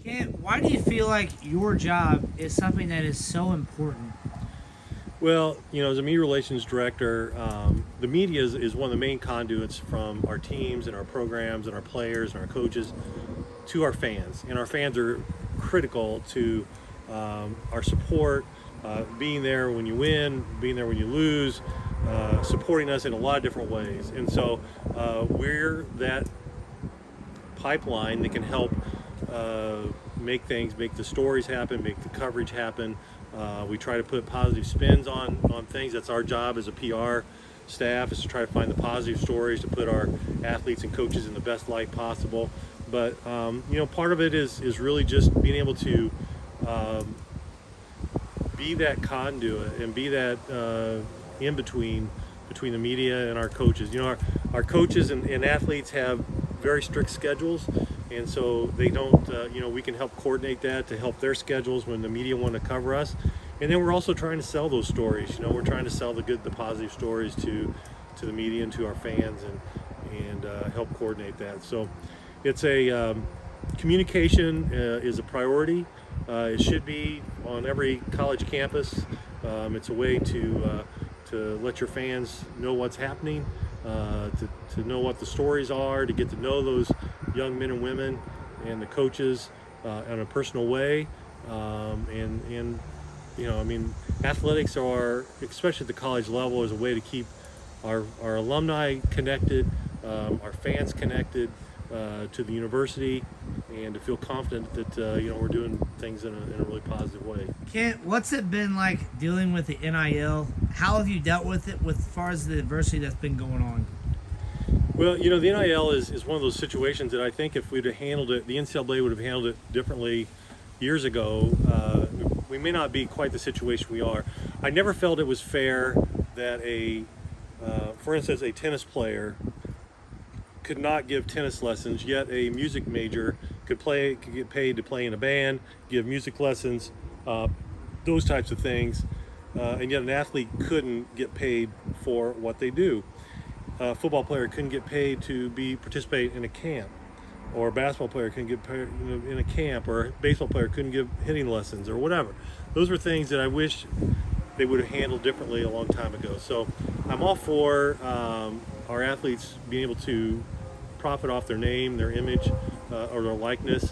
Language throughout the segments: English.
Kent, why do you feel like your job is something that is so important? Well, as a media relations director, the media is one of the main conduits from our teams and our programs and our players and our coaches to our fans. And our fans are critical to our support, being there when you win, being there when you lose, supporting us in a lot of different ways. And so we're that pipeline that can help make the stories happen, make the coverage happen. We try to put positive spins on things. That's our job as a PR staff, is to try to find the positive stories to put our athletes and coaches in the best light possible. But part of it is really just being able to be that conduit and be that in between the media and our coaches. Our coaches and athletes have very strict schedules, and so they don't. We can help coordinate that to help their schedules when the media want to cover us. And then we're also trying to sell those stories. We're trying to sell the positive stories to the media and to our fans, and help coordinate that. So it's a communication is a priority. It should be on every college campus. It's a way to let your fans know what's happening, to know what the stories are, to get to know those young men and women and the coaches in a personal way. Athletics are, especially at the college level, is a way to keep our alumni connected, our fans connected to the university, and to feel confident that we're doing things in a really positive way. Kent, what's it been like dealing with the NIL? How have you dealt with it as far as the adversity that's been going on? Well, the NIL is one of those situations that I think if we'd have handled it, the NCAA would have handled it differently years ago. We may not be quite the situation we are. I never felt it was fair that for instance, a tennis player could not give tennis lessons, yet a music major could get paid to play in a band, give music lessons, those types of things, and yet an athlete couldn't get paid for what they do. A football player couldn't get paid to participate in a camp, or a basketball player couldn't get paid in a camp, or a baseball player couldn't give hitting lessons, or whatever. Those were things that I wish they would have handled differently a long time ago. So I'm all for our athletes being able to profit off their name, their image, or their likeness.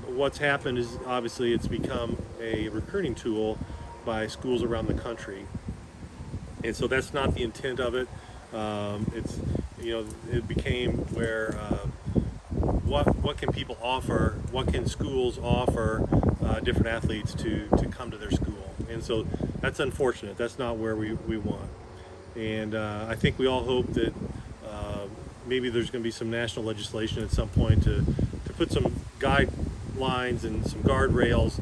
What's happened is obviously it's become a recruiting tool by schools around the country, and so that's not the intent of it. It became where what can people offer? What can schools offer different athletes to come to their school? And so that's unfortunate. That's not where we want. And I think we all hope that maybe there's going to be some national legislation at some point to put some guidelines and some guardrails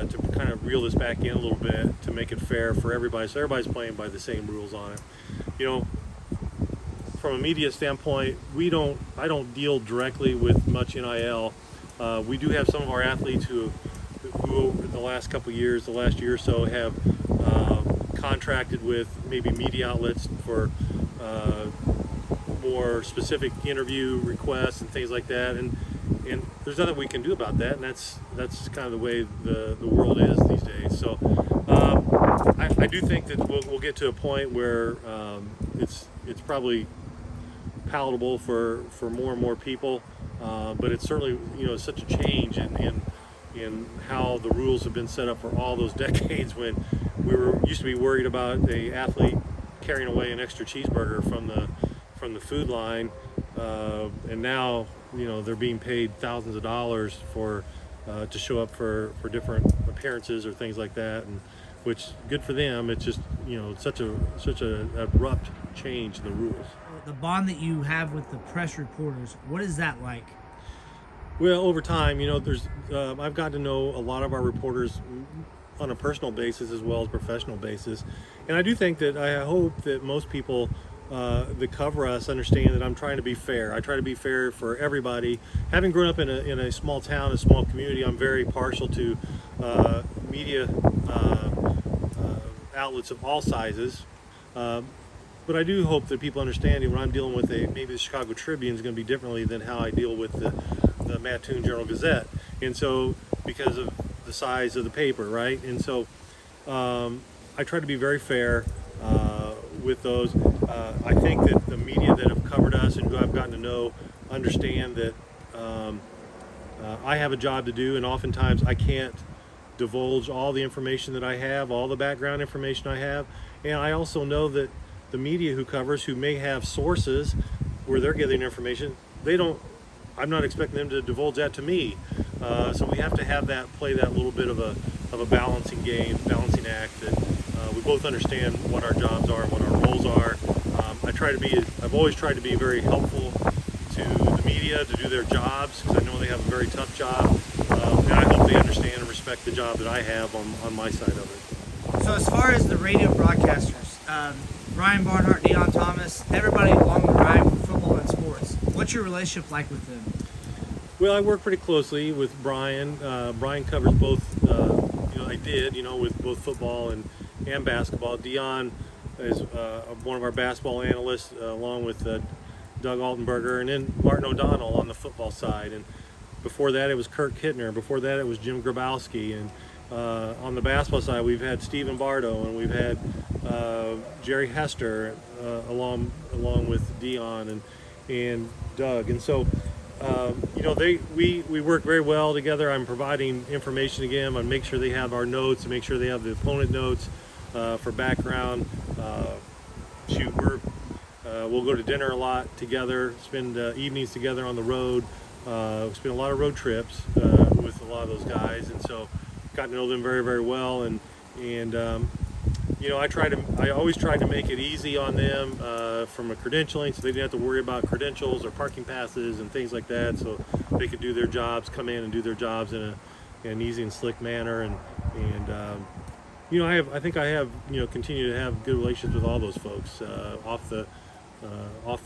to kind of reel this back in a little bit, to make it fair for everybody, so everybody's playing by the same rules on it. From a media standpoint, I don't deal directly with much NIL. We do have some of our athletes who over the last couple of years, the last year or so, have contracted with maybe media outlets for more specific interview requests and things like that, and there's nothing we can do about that, and that's kind of the way the world is these days. So I do think that we'll get to a point where it's probably palatable for more and more people, but it's certainly such a change in how the rules have been set up for all those decades, when we used to be worried about a athlete carrying away an extra cheeseburger from the food line, and now they're being paid thousands of dollars to show up for different appearances or things like that, and which good for them. It's just such a abrupt change in the rules. The bond that you have with the press reporters, what is that like? Well, over time, I've gotten to know a lot of our reporters on a personal basis as well as professional basis, and I do think that I hope that most people that cover us understand that I'm trying to be fair. I try to be fair for everybody. Having grown up in a small town, a small community, I'm very partial to media outlets of all sizes. But I do hope that people understand when I'm dealing with maybe the Chicago Tribune is going to be differently than how I deal with the the Mattoon Journal-Gazette, and so because of the size of the paper, right? And so I try to be very fair with those. I think that the media that have covered us and who I've gotten to know understand that I have a job to do, and oftentimes I can't divulge all the information that I have, all the background information I have. And I also know that the media who covers, who may have sources where they're getting information, I'm not expecting them to divulge that to me. So we have to have play that little bit of a balancing act, that we both understand what our jobs are and what our roles are. I've always tried to be very helpful to the media to do their jobs, because I know they have a very tough job, and I hope they understand and respect the job that I have on my side of it. So as far as the radio broadcasters, Brian Barnhart, Dion Thomas, everybody along the ride with football and sports, what's your relationship like with them? Well, I work pretty closely with Brian. Brian covers both, with both football and basketball. Dion is one of our basketball analysts, along with Doug Altenberger, and then Martin O'Donnell on the football side. And before that, it was Kirk Kittner. Before that, it was Jim Grabowski. And on the basketball side, we've had Stephen Bardo, and we've had Jerry Hester, along with Dion and Doug. And so, we work very well together. I'm providing information again. I make sure they have our notes, and make sure they have the opponent notes for background. We'll go to dinner a lot together, spend evenings together on the road. Spend a lot of road trips with a lot of those guys, and so got to know them very, very well. And I always tried to make it easy on them from a credentialing, so they didn't have to worry about credentials or parking passes and things like that, so they could do their jobs, come in and do their jobs in an easy and slick manner. I think I have continue to have good relations with all those folks off the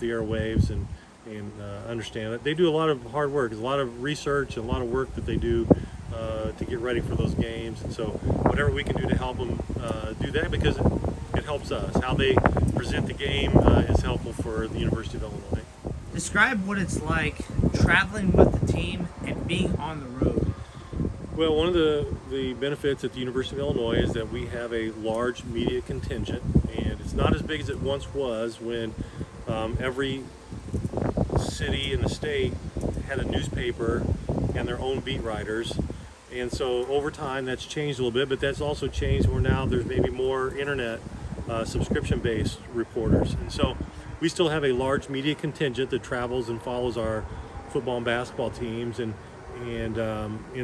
airwaves, and understand that they do a lot of hard work. There's a lot of research and a lot of work that they do to get ready for those games, and so whatever we can do to help them do that, because it helps us. How they present the game is helpful for the University of Illinois. Describe what it's like traveling with the team and being on the road. Well, one of the benefits at the University of Illinois is that we have a large media contingent, and it's not as big as it once was, when every city in the state had a newspaper and their own beat writers. And so over time that's changed a little bit, but that's also changed where now there's maybe more internet subscription-based reporters. And so we still have a large media contingent that travels and follows our football and basketball teams, and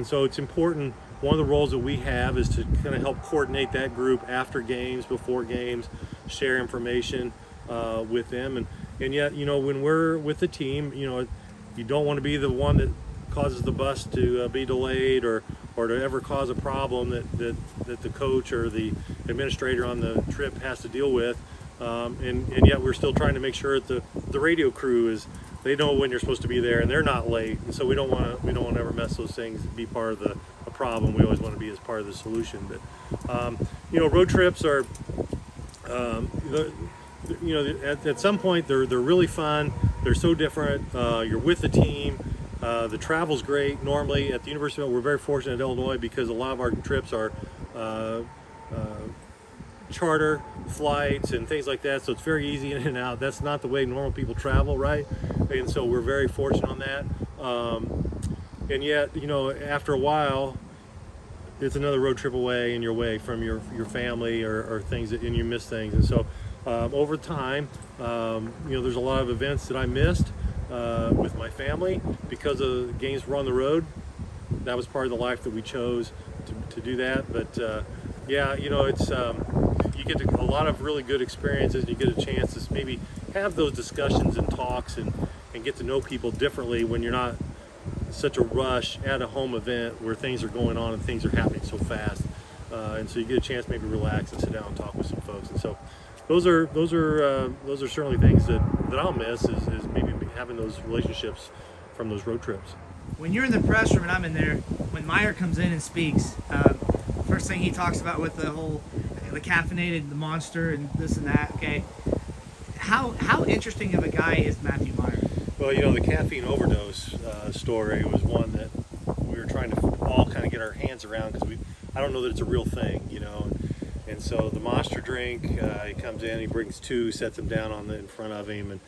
so it's important. One of the roles that we have is to kind of help coordinate that group after games, before games, share information with them. And yet, when we're with the team, you don't want to be the one that causes the bus to be delayed, or to ever cause a problem that the coach or the administrator on the trip has to deal with. And yet we're still trying to make sure that the radio crew they know when you're supposed to be there, and they're not late. And so we don't want to ever mess those things, be part of a problem. We always want to be as part of the solution. But road trips are at some point they're really fun. They're so different. You're with the team. The travel's great. Normally at the University of Illinois, we're very fortunate at Illinois, because a lot of our trips are charter flights and things like that, so it's very easy in and out. That's not the way normal people travel, right? And so we're very fortunate on that. And yet, after a while, it's another road trip away, and you're away from your family or things, and you miss things. And so over time, there's a lot of events that I missed with my family because of the games were on the road. That was part of the life that we chose to do that. But it's you get a lot of really good experiences, and you get a chance to maybe have those discussions and talks and get to know people differently when you're not such a rush at a home event where things are going on and things are happening so fast. And so you get a chance to maybe relax and sit down and talk with some folks. And so those are certainly things that I'll miss, is maybe having those relationships from those road trips. When you're in the press room and I'm in there, when Meyer comes in and speaks, first thing he talks about with the caffeinated, the monster, and this and that. Okay, how interesting of a guy is Matthew Meyer? Well, you know, the caffeine overdose story was one that we were trying to all kind of get our hands around because I don't know that it's a real thing, you know. And so the monster drink, he comes in, he brings two, sets them down in front of him, and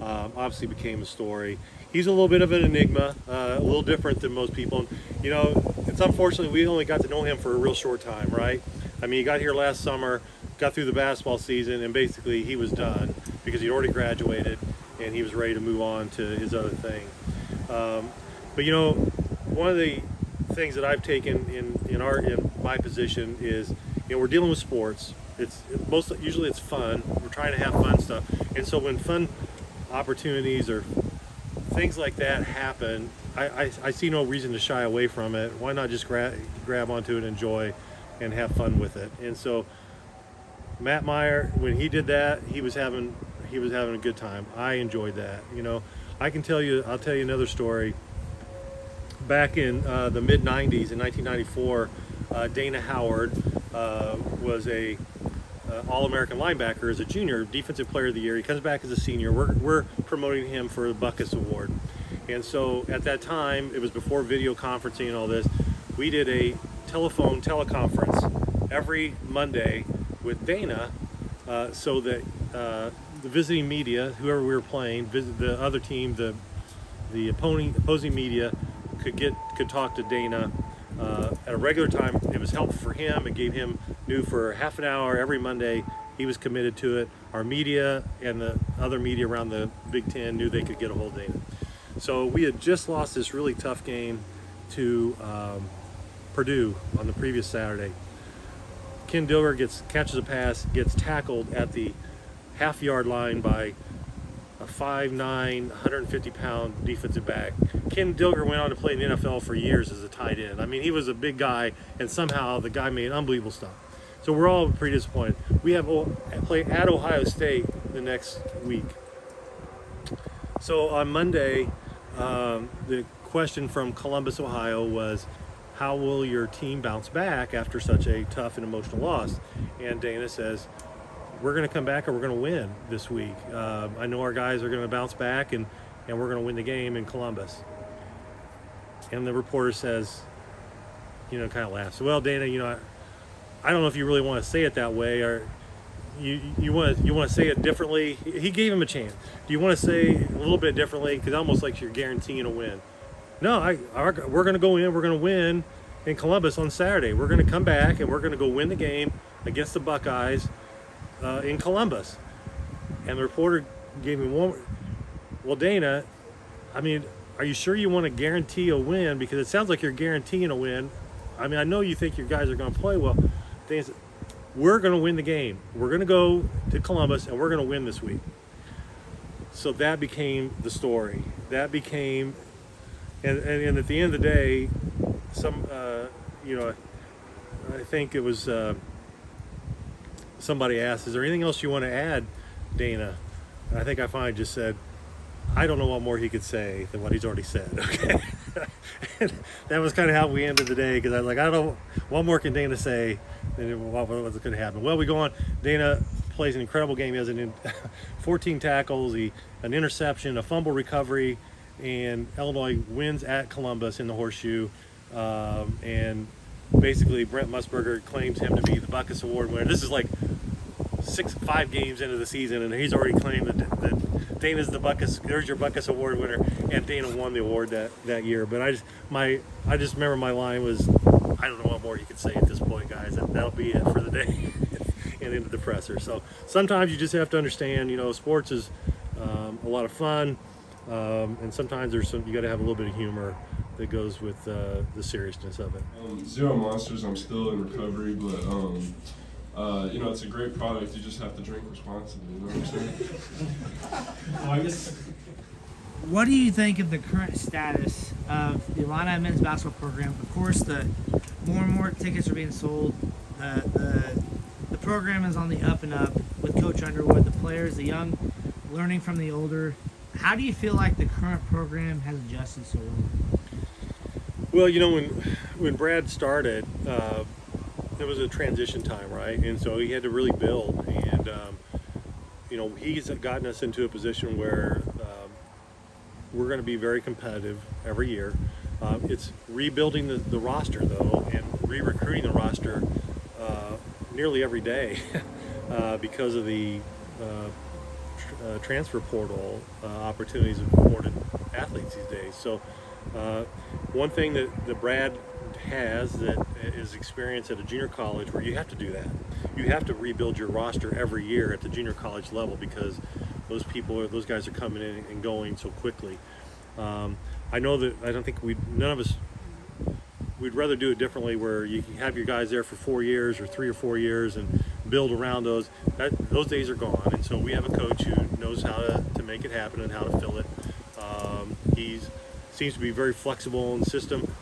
obviously became a story. He's a little bit of an enigma, a little different than most people. And, you know, it's unfortunately we only got to know him for a real short time, right? I mean, he got here last summer, got through the basketball season, and basically he was done because he'd already graduated and he was ready to move on to his other thing. But you know, one of the things that I've taken in my position is, you know, we're dealing with sports. Usually it's fun. We're trying to have fun stuff, and so when fun opportunities or things like that happen, I see no reason to shy away from it. Why not just grab onto it, enjoy, and have fun with it? And so Matt Meyer, when he did that, he was having a good time. I enjoyed that. You know, I'll tell you another story. Back in the mid 90s, in 1994, Dana Howard was a All-American linebacker as a junior, Defensive Player of the Year. He comes back as a senior. We're promoting him for the Buckus Award. And so at that time, it was before video conferencing and all this, we did a teleconference every Monday with Dana so that the visiting media, whoever we were playing, the other team, the opposing media could talk to Dana at a regular time. It was helpful for him. It gave him knew for half an hour every Monday. He was committed to it. Our media and the other media around the Big Ten knew they could get a hold of Dana. So we had just lost this really tough game to Purdue on the previous Saturday. Ken Dilger catches a pass, gets tackled at the half-yard line by a 5'9", 150-pound defensive back. Ken Dilger went on to play in the NFL for years as a tight end. I mean, he was a big guy, and somehow the guy made unbelievable stuff. So we're all pretty disappointed. We have play at Ohio State the next week. So on Monday, the question from Columbus, Ohio was, how will your team bounce back after such a tough and emotional loss? And Dana says, we're going to come back and we're going to win this week. I know our guys are going to bounce back and we're going to win the game in Columbus. And the reporter says, you know, kind of laughs. Well, Dana, you know, I don't know if you really want to say it that way, or you want to say it differently. He gave him a chance. Do you want to say a little bit differently? Because almost like you're guaranteeing a win. No, we're going to go in. We're going to win in Columbus on Saturday. We're going to come back and we're going to go win the game against the Buckeyes in Columbus. And the reporter gave me one. Well, Dana, I mean, are you sure you want to guarantee a win? Because it sounds like you're guaranteeing a win. I mean, I know you think your guys are going to play well. Dana said, we're going to win the game. We're going to go to Columbus and we're going to win this week. So that became the story. That became, and at the end of the day, you know, I think it was somebody asked, is there anything else you want to add, Dana? And I think I finally just said, I don't know what more he could say than what he's already said. Okay, and that was kind of how we ended the day, because I was like, I don't know what more can Dana say than what's going to happen. Well, we go on. Dana plays an incredible game. He has 14 tackles, an interception, a fumble recovery, and Illinois wins at Columbus in the Horseshoe. And basically, Brent Musburger claims him to be the Buckus Award winner. This is like 5 games into the season, and he's already claimed that Dana's the Buckus. There's your Buckus Award winner, and Dana won the award that year. But I just remember my line was, I don't know what more you could say at this point, guys. That'll be it for the day and into the presser. So sometimes you just have to understand, you know, sports is a lot of fun, and sometimes you got to have a little bit of humor that goes with the seriousness of it. Zero Monsters, I'm still in recovery, but you know, it's a great product. You just have to drink responsibly, you know what I'm saying? Well, I guess. What do you think of the current status of the Illini men's basketball program? Of course, the more and more tickets are being sold. The program is on the up and up with Coach Underwood, the players, the young, learning from the older. How do you feel like the current program has adjusted so well? Well, you know, when Brad started, it was a transition time, right? And so he had to really build. And, you know, he's gotten us into a position where we're going to be very competitive every year. It's rebuilding the roster, though, and re-recruiting the roster nearly every day because of the transfer portal opportunities afforded athletes these days. So one thing that the Brad has that is experience at a junior college where you have to do that. You have to rebuild your roster every year at the junior college level because those guys are coming in and going so quickly. I know that I don't think none of us, we'd rather do it differently where you have your guys there for 4 years or 3 or 4 years and build around those. Those days are gone, and so we have a coach who knows how to make it happen and how to fill it. He seems to be very flexible in the system.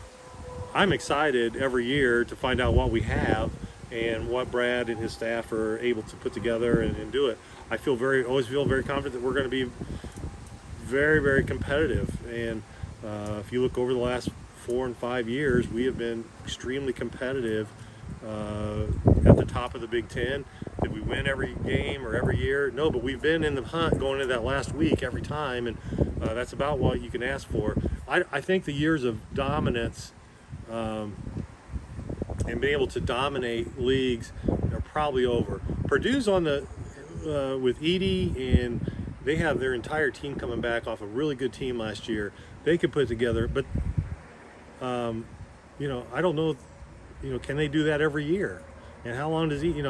I'm excited every year to find out what we have and what Brad and his staff are able to put together and do it. I always feel very confident that we're going to be very, very competitive. And if you look over the last 4 and 5 years, we have been extremely competitive at the top of the Big Ten. Did we win every game or every year? No, but we've been in the hunt going into that last week every time, and that's about what you can ask for. I think the years of dominance and being able to dominate leagues are probably over. Purdue's on the with Edie, and they have their entire team coming back off a really good team last year. They could put it together, but I don't know. Can they do that every year? And how long does he?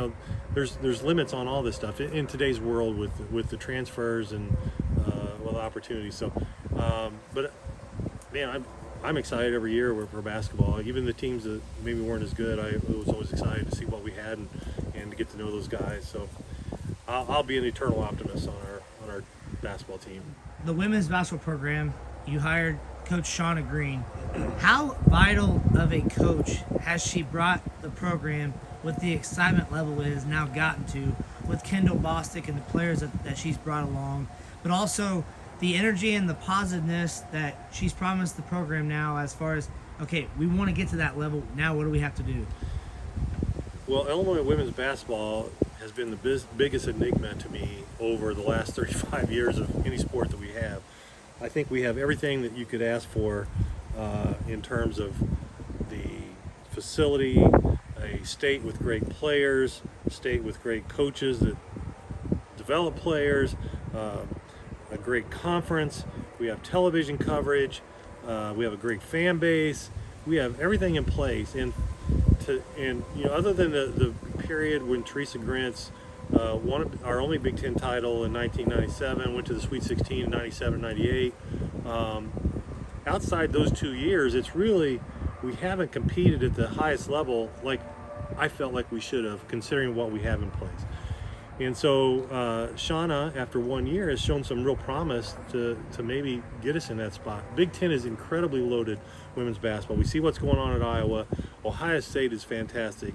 There's limits on all this stuff in today's world with the transfers and opportunities. So, but man, I'm excited every year for basketball. Even the teams that maybe weren't as good, I was always excited to see what we had and to get to know those guys. So I'll be an eternal optimist on our basketball team. The women's basketball program, you hired Coach Shauna Green. How vital of a coach has she brought the program with the excitement level it has now gotten to with Kendall Bostic and the players that she's brought along, but also the energy and the positiveness that she's promised the program now as far as, okay, we want to get to that level. Now what do we have to do? Well, Illinois women's basketball has been the biggest enigma to me over the last 35 years of any sport that we have. I think we have everything that you could ask for in terms of the facility, a state with great players, a state with great coaches that develop players, a great conference. We have television coverage. We have a great fan base. We have everything in place. And other than the period when Teresa Grintz won our only Big Ten title in 1997, went to the Sweet 16 in 97, 98. Outside those 2 years, it's really, we haven't competed at the highest level like I felt like we should have, considering what we have in place. And so Shauna, after 1 year, has shown some real promise to maybe get us in that spot. Big Ten is incredibly loaded women's basketball. We see what's going on at Iowa. Ohio State is fantastic.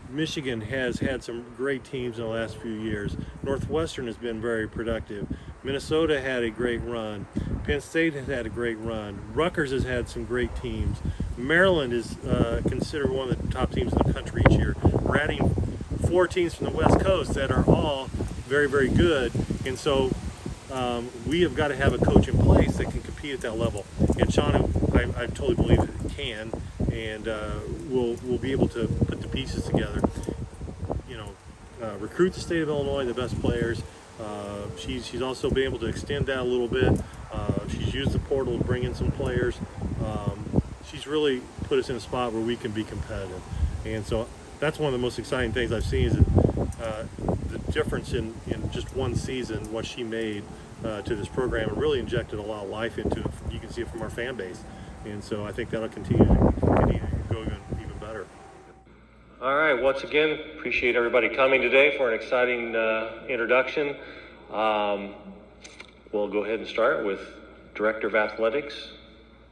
Michigan has had some great teams in the last few years. Northwestern has been very productive. Minnesota had a great run. Penn State has had a great run. Rutgers has had some great teams. Maryland is considered one of the top teams in the country each year. We're adding 4 teams from the West Coast that are all very, very good. And so we have got to have a coach in place that can compete at that level. And Shauna, I totally believe that it can, and we'll be able to put the pieces together. Recruit the state of Illinois, the best players. She's also been able to extend that a little bit. She's used the portal to bring in some players. She's really put us in a spot where we can be competitive. And so that's one of the most exciting things I've seen is that, the difference in just one season, what she made to this program, and really injected a lot of life into it. You can see it from our fan base. And so I think that'll continue to go even better. All right, once again, appreciate everybody coming today for an exciting introduction. We'll go ahead and start with Director of Athletics,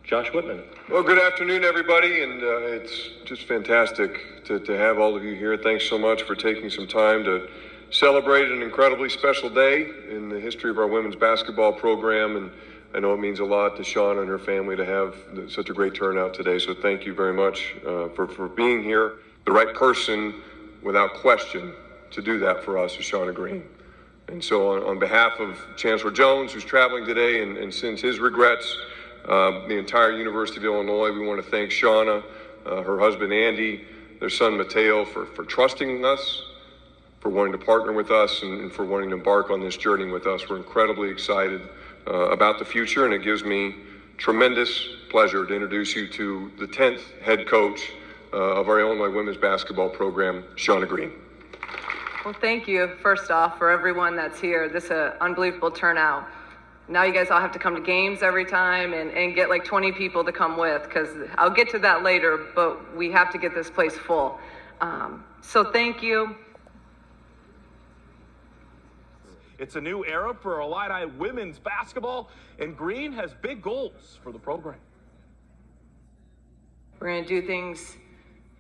Josh Whitman. Well, good afternoon, everybody, and it's just fantastic to have all of you here. Thanks so much for taking some time to celebrate an incredibly special day in the history of our women's basketball program, and I know it means a lot to Shauna and her family to have such a great turnout today, so thank you very much for being here. The right person, without question, to do that for us is Shauna Green. And so on behalf of Chancellor Jones, who's traveling today and sends his regrets, the entire University of Illinois, we want to thank Shauna, her husband Andy, their son Mateo for trusting us, for wanting to partner with us, and for wanting to embark on this journey with us. We're incredibly excited about the future, and it gives me tremendous pleasure to introduce you to the 10th head coach of our Illinois women's basketball program, Shauna Green. Well, thank you, first off, for everyone that's here. This is an unbelievable turnout. Now you guys all have to come to games every time and get like 20 people to come with, because I'll get to that later, but we have to get this place full. So thank you. It's a new era for Illini women's basketball, and Green has big goals for the program. We're going to do things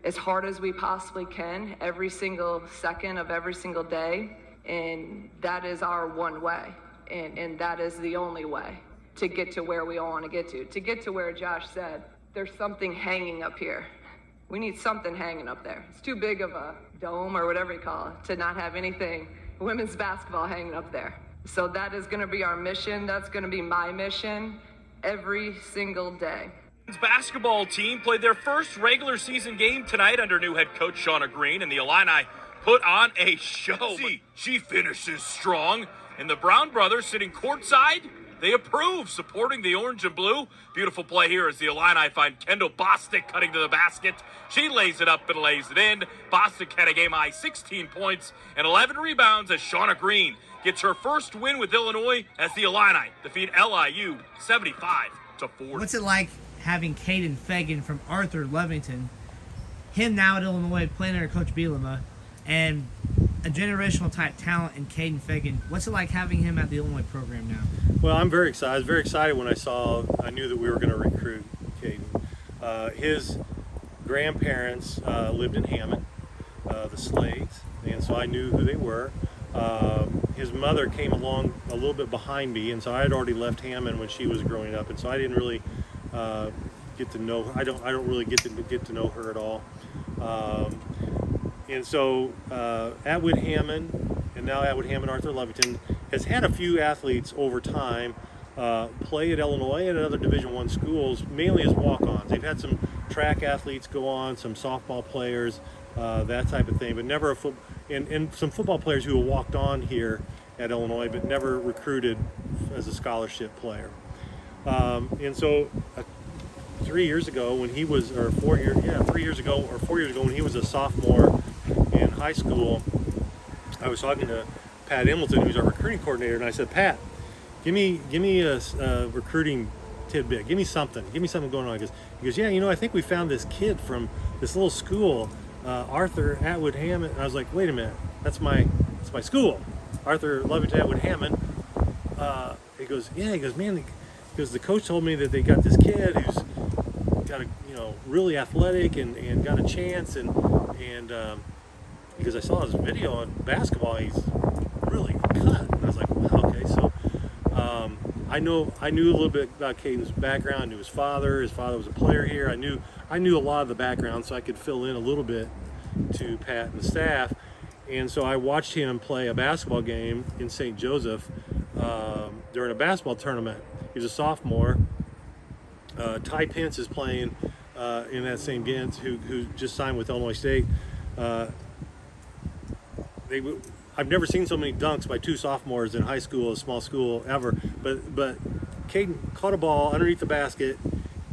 as hard as we possibly can every single second of every single day, and that is our one way, and that is the only way to get to where we all want to get to where Josh said there's something hanging up here. We need something hanging up there. It's too big of a dome or whatever you call it to not have anything women's basketball hanging up there. So that is going to be our mission. That's going to be my mission every single day. The basketball team played their first regular season game tonight under new head coach Shauna Green, and the Illini put on a show. She finishes strong, and the Brown brothers sitting courtside, they approve, supporting the orange and blue. Beautiful play here as the Illini find Kendall Bostic cutting to the basket. She lays it up and lays it in. Bostic had a game-high 16 points and 11 rebounds as Shauna Green gets her first win with Illinois as the Illini defeat LIU 75-40. What's it like having Caden Fagan from Arthur Lovington, him now at Illinois playing under Coach Bielema, and a generational type talent in Caden Fagan? What's it like having him at the Illinois program now? Well, I'm very excited. I was very excited when I knew that we were going to recruit Caden. His grandparents lived in Hammond, the Slades, and so I knew who they were. His mother came along a little bit behind me, and so I had already left Hammond when she was growing up, and so I didn't really get to know her. I don't really get to know her at all. And so Atwood Hammond, and now Atwood Hammond Arthur Lovington, has had a few athletes over time play at Illinois and at other Division I schools, mainly as walk-ons. They've had some track athletes go on, some softball players, that type of thing, but never and some football players who have walked on here at Illinois, but never recruited as a scholarship player. And so 3 years ago when he was, or 4 years, 3 years ago or 4 years ago when he was a sophomore in high school, I was talking to Pat Emmleton, who's our recruiting coordinator, and I said, Pat, give me a recruiting tidbit. Give me something going on. He goes, yeah, I think we found this kid from this little school, Arthur Atwood Hammond. And I was like, wait a minute, that's my school, Arthur Lovington Atwood Hammond. He goes, man, the coach told me that they got this kid who's got really athletic and got a chance, and because I saw his video on basketball, he's really cut. And I was like, wow, okay. So I knew a little bit about Caden's background. I knew his father. His father was a player here. I knew a lot of the background, so I could fill in a little bit to Pat and the staff. And so I watched him play a basketball game in St. Joseph during a basketball tournament. He was a sophomore. Ty Pence is playing in that same game, who just signed with Illinois State. I've never seen so many dunks by two sophomores in high school, a small school, ever. But Caden caught a ball underneath the basket,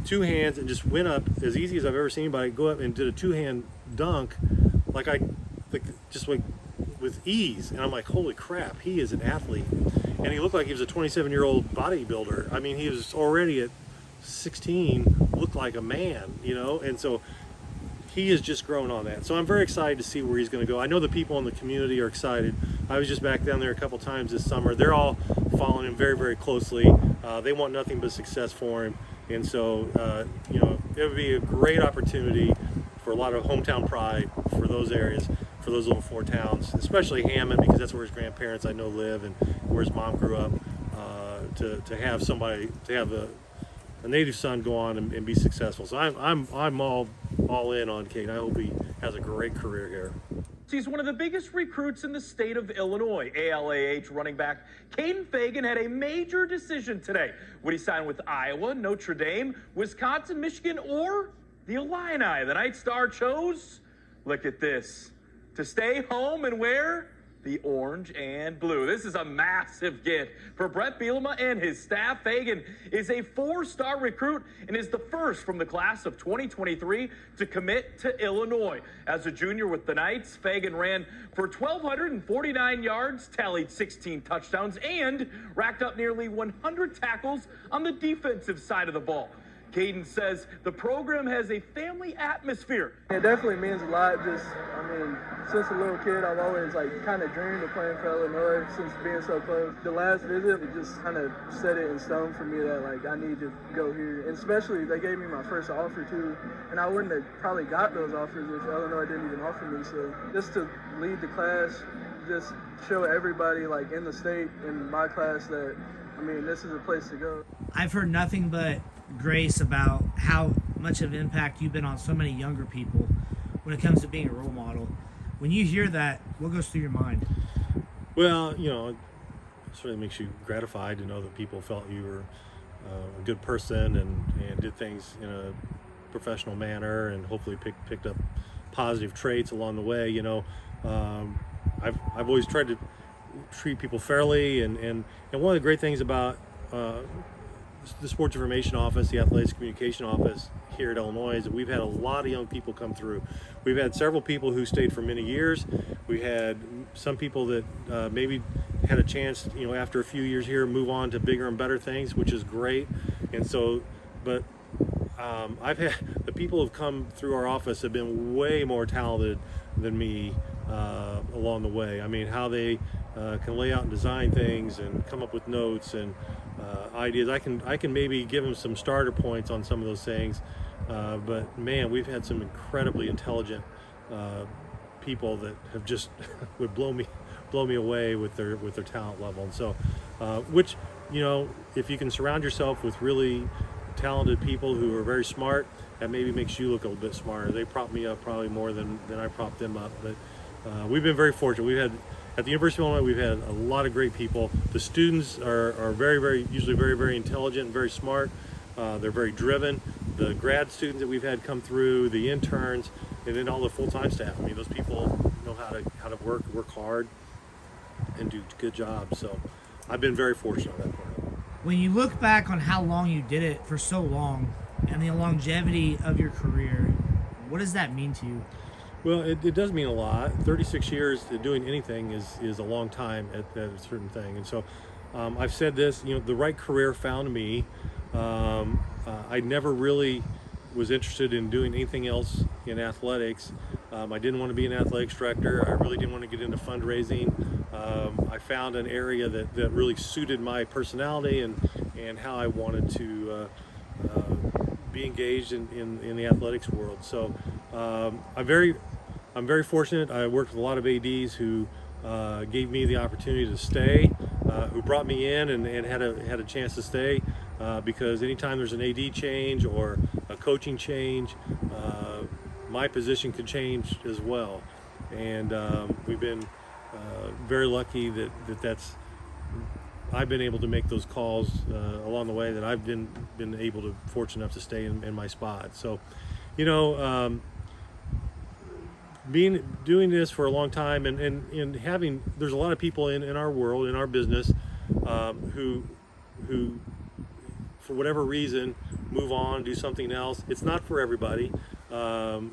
two hands, and just went up as easy as I've ever seen anybody go up and did a two-hand dunk, just with ease. And I'm like, holy crap, he is an athlete. And he looked like he was a 27-year-old bodybuilder. I mean, he was already at 16, looked like a man, and so he is just growing on that. So I'm very excited to see where he's going to go. I know the people in the community are excited. I was just back down there a couple times this summer. They're all following him very, very closely. They want nothing but success for him. And so, it would be a great opportunity for a lot of hometown pride for those areas, for those little four towns, especially Hammond, because that's where his grandparents I know live and where his mom grew up, to have somebody, to have a native son go on and be successful. So I'm all in on Kate. I hope he has a great career here. He's one of the biggest recruits in the state of Illinois. ALAH running back Caden Fagan had a major decision today. Would he sign with Iowa, Notre Dame, Wisconsin, Michigan, or the Illini? The Night Star chose, look at this, to stay home and wear the orange and blue. This is a massive get for Brett Bielema and his staff. Fagan is a 4-star recruit and is the first from the class of 2023 to commit to Illinois. As a junior with the Knights, Fagan ran for 1,249 yards, tallied 16 touchdowns, and racked up nearly 100 tackles on the defensive side of the ball. Caden says the program has a family atmosphere. It definitely means a lot. Since a little kid, I've always kind of dreamed of playing for Illinois since being so close. The last visit, it just kind of set it in stone for me that I need to go here. And especially they gave me my first offer too, and I wouldn't have probably got those offers if Illinois didn't even offer me. So just to lead the class, just show everybody in the state in my class that this is a place to go. I've heard nothing but grace about how much of an impact you've been on so many younger people when it comes to being a role model. When you hear that, what goes through your mind? Well, it certainly makes you gratified to know that people felt you were a good person and did things in a professional manner and hopefully picked up positive traits along the way. I've always tried to treat people fairly, and one of the great things about the Sports Information Office, the Athletics Communication Office here at Illinois, is that we've had a lot of young people come through. We've had several people who stayed for many years. We had some people that maybe had a chance, after a few years here, move on to bigger and better things, which is great. And so, but I've had the people who have come through our office have been way more talented than me along the way. How they can lay out and design things and come up with notes and ideas. I can maybe give them some starter points on some of those things, but man, we've had some incredibly intelligent people that have just would blow me away with their talent level. And so, which if you can surround yourself with really talented people who are very smart, that maybe makes you look a little bit smarter. They prop me up probably more than I prop them up. But we've been very fortunate. We've had at the University of Illinois, we've had a lot of great people. The students are usually very, very intelligent and very smart. They're very driven. The grad students that we've had come through, the interns, and then all the full-time staff. Those people know how to work hard, and do good jobs. So I've been very fortunate on that part. When you look back on how long you did it for so long and the longevity of your career, what does that mean to you? Well, it does mean a lot. 36 years doing anything is a long time at a certain thing. And so I've said this, the right career found me. I never really was interested in doing anything else in athletics. I didn't want to be an athletics director. I really didn't want to get into fundraising. I found an area that really suited my personality and how I wanted to be engaged in the athletics world. So I'm very fortunate. I worked with a lot of ADs who gave me the opportunity to stay, who brought me in and had a chance to stay, because anytime there's an AD change or a coaching change, my position could change as well. And we've been very lucky that's I've been able to make those calls along the way, that I've been fortunate enough to stay in my spot. So, doing this for a long time and having, there's a lot of people in our world, in our business, who for whatever reason move on, do something else. It's not for everybody. The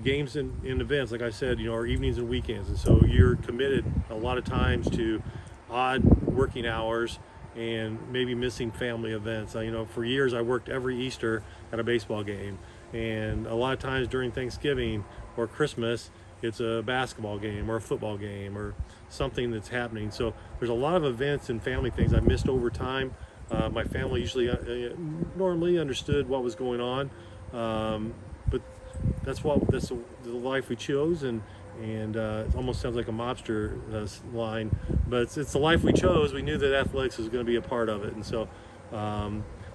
games and events, like I said, are evenings and weekends, and so you're committed a lot of times to odd working hours and maybe missing family events. For years I worked every Easter at a baseball game, and a lot of times during Thanksgiving or Christmas it's a basketball game or a football game or something that's happening. So there's a lot of events and family things I missed over time. My family usually normally understood what was going on, but that's the life we chose, and it almost sounds like a mobster line, but it's the life we chose. We knew that athletics was going to be a part of it, and so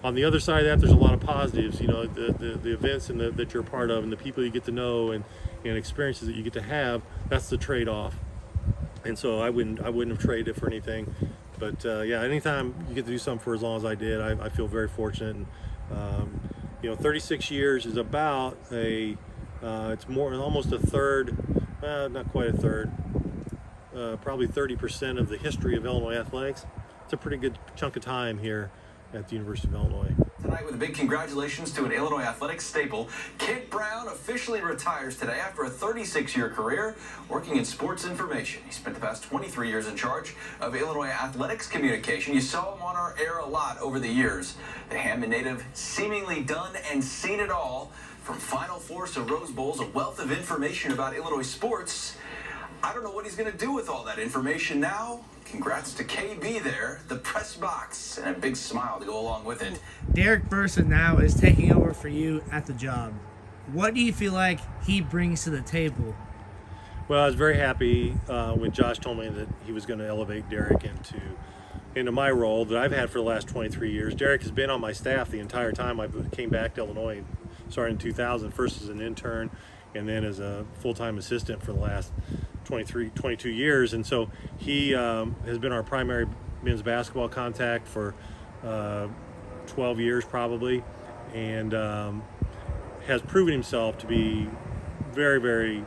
on the other side of that, there's a lot of positives. You know, the events that you're a part of, and the people you get to know, and experiences that you get to have. That's the trade-off. And so I wouldn't have traded it for anything. But yeah, anytime you get to do something for as long as I did, I feel very fortunate. And you know, 36 years is about it's more, almost a third, not quite a third, probably 30% of the history of Illinois athletics. It's a pretty good chunk of time here at the University of Illinois. Tonight, with a big congratulations to an Illinois athletics staple, Kent Brown officially retires today after a 36-year career working in sports information. He spent the past 23 years in charge of Illinois athletics communication. You saw him on our air a lot over the years. The Hammond native seemingly done and seen it all. From Final Fours to Rose Bowls, a wealth of information about Illinois sports. I don't know what he's going to do with all that information now. Congrats to KB there, the press box, and a big smile to go along with it. Derek Burson now is taking over for you at the job. What do you feel like he brings to the table? Well, I was very happy when Josh told me that he was going to elevate Derek into my role that I've had for the last 23 years. Derek has been on my staff the entire time I came back to Illinois, starting in 2000, first as an intern and then as a full-time assistant for the last 22 years. And so he has been our primary men's basketball contact for 12 years probably, and has proven himself to be very, very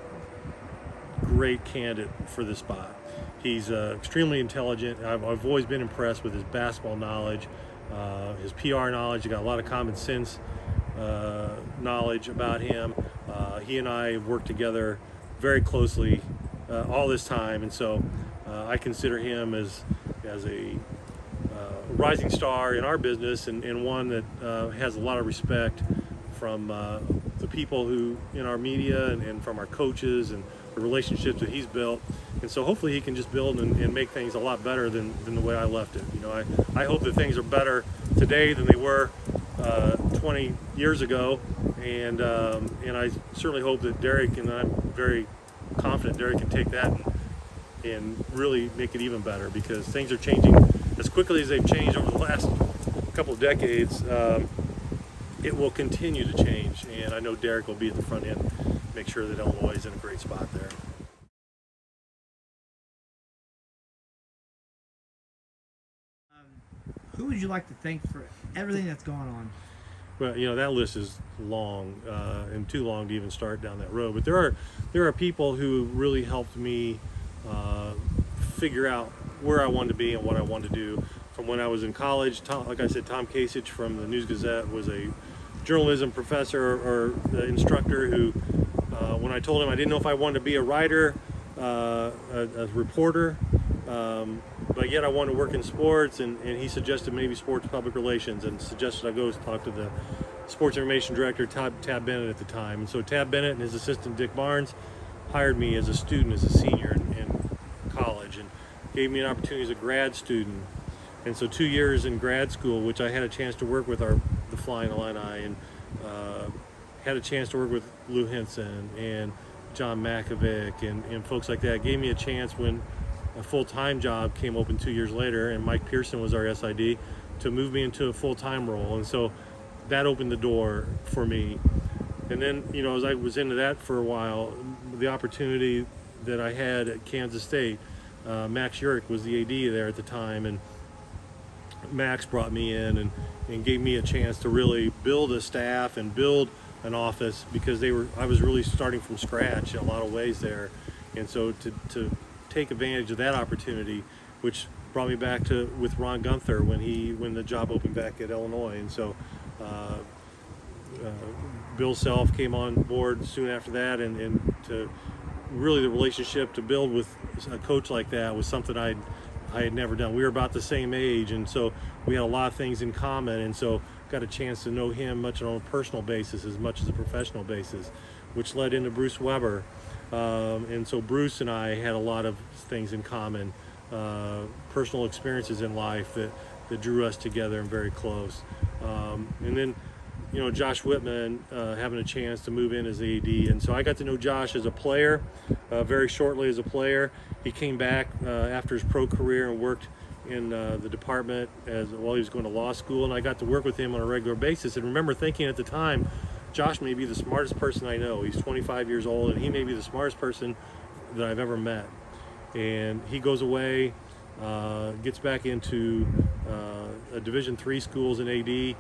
great candidate for this spot. He's extremely intelligent. I've always been impressed with his basketball knowledge, his PR knowledge. He got a lot of common sense knowledge about him. He and I have worked together very closely all this time, and so I consider him as a rising star in our business, and one that has a lot of respect from the people who in our media and from our coaches and the relationships that he's built. And so hopefully he can just build and make things a lot better than the way I left it. You know, I hope that things are better today than they were 20 years ago, and I certainly hope that Derek, and I'm very confident Derek can take that and really make it even better, because things are changing as quickly as they've changed over the last couple of decades. It will continue to change, and I know Derek will be at the front end, make sure that Illinois is in a great spot there. Who would you like to thank for everything that's gone on? Well, you know, that list is long and too long to even start down that road. But there are people who really helped me figure out where I wanted to be and what I wanted to do. From when I was in college, like I said, Tom Kasich from the News Gazette was a journalism professor or instructor who, when I told him I didn't know if I wanted to be a writer, a reporter, but yet I wanted to work in sports, and he suggested maybe sports public relations, and suggested I go talk to the sports information director, Tab Bennett at the time. And so Tab Bennett and his assistant Dick Barnes hired me as a student, as a senior in college, and gave me an opportunity as a grad student. And so 2 years in grad school, which I had a chance to work with the Flying Illini, and had a chance to work with Lou Henson and John Makovic and folks like that. Gave me a chance when a full-time job came open 2 years later, and Mike Pearson was our SID, to move me into a full-time role. And so that opened the door for me. And then, you know, as I was into that for a while, the opportunity that I had at Kansas State, Max Urick was the AD there at the time, and Max brought me in and gave me a chance to really build a staff and build an office, because I was really starting from scratch in a lot of ways there. And so to take advantage of that opportunity, which brought me back to with Ron Gunther when the job opened back at Illinois. And so Bill Self came on board soon after that, and to really the relationship to build with a coach like that was something I had never done. We were about the same age, and so we had a lot of things in common, and so got a chance to know him much on a personal basis as much as a professional basis, which led into Bruce Weber. And so Bruce and I had a lot of things in common, personal experiences in life that drew us together and very close. And then, you know, Josh Whitman having a chance to move in as the AD. And so I got to know Josh as a player, very shortly as a player. He came back after his pro career and worked in the department while he was going to law school, and I got to work with him on a regular basis. And remember thinking at the time, Josh may be the smartest person I know. He's 25 years old, and he may be the smartest person that I've ever met. And he goes away, gets back into a Division III schools in AD,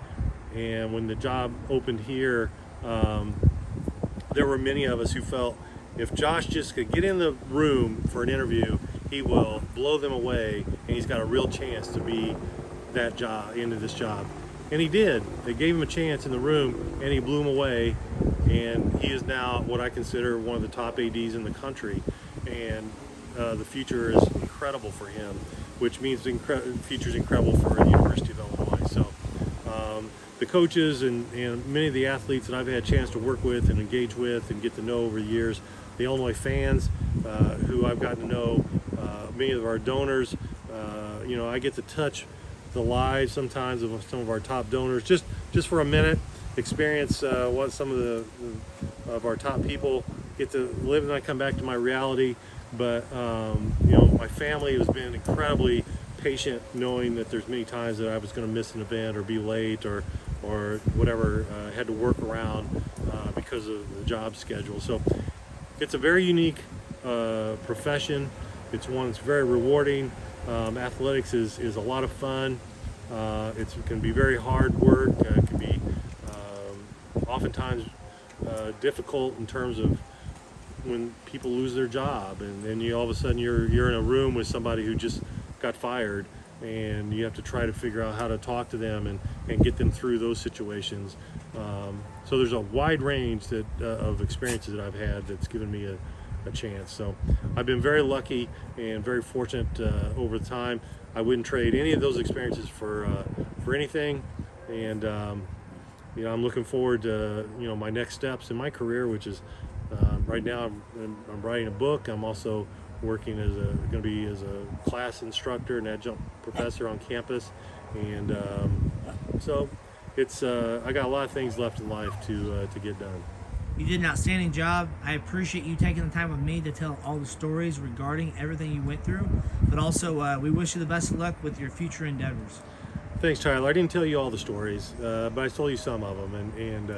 and when the job opened here, there were many of us who felt if Josh just could get in the room for an interview, he will blow them away, and he's got a real chance to be that job, into this job. And he did. They gave him a chance in the room, and he blew him away, and he is now what I consider one of the top ADs in the country. And the future is incredible for him, which means the future is incredible for the University of Illinois. So the coaches and many of the athletes that I've had a chance to work with and engage with and get to know over the years, the Illinois fans who I've gotten to know, many of our donors, I get to touch the lives sometimes of some of our top donors just for a minute, experience what some of our top people get to live, and I come back to my reality. But my family has been incredibly patient, knowing that there's many times that I was going to miss an event or be late or whatever, had to work around because of the job schedule. So it's a very unique profession. It's one that's very rewarding. Athletics is a lot of fun. It can be very hard work. It can be oftentimes difficult in terms of when people lose their job, and then all of a sudden you're in a room with somebody who just got fired, and you have to try to figure out how to talk to them and get them through those situations. So there's a wide range of experiences that I've had that's given me a chance. So I've been very lucky and very fortunate over the time. I wouldn't trade any of those experiences for anything, and I'm looking forward to my next steps in my career, which is right now I'm writing a book. I'm also working going to be as a class instructor and adjunct professor on campus, and so it's I got a lot of things left in life to get done. You did an outstanding job. I appreciate you taking the time with me to tell all the stories regarding everything you went through, but also we wish you the best of luck with your future endeavors. Thanks, Tyler. I didn't tell you all the stories, but I told you some of them, and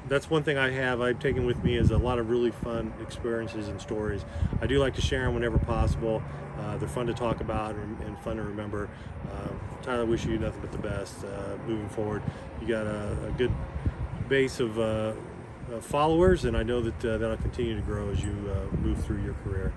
that's one thing I've taken with me is a lot of really fun experiences and stories. I do like to share them whenever possible. They're fun to talk about and fun to remember. Tyler, I wish you nothing but the best moving forward. You got a good base of followers, and I know that that'll continue to grow as you move through your career.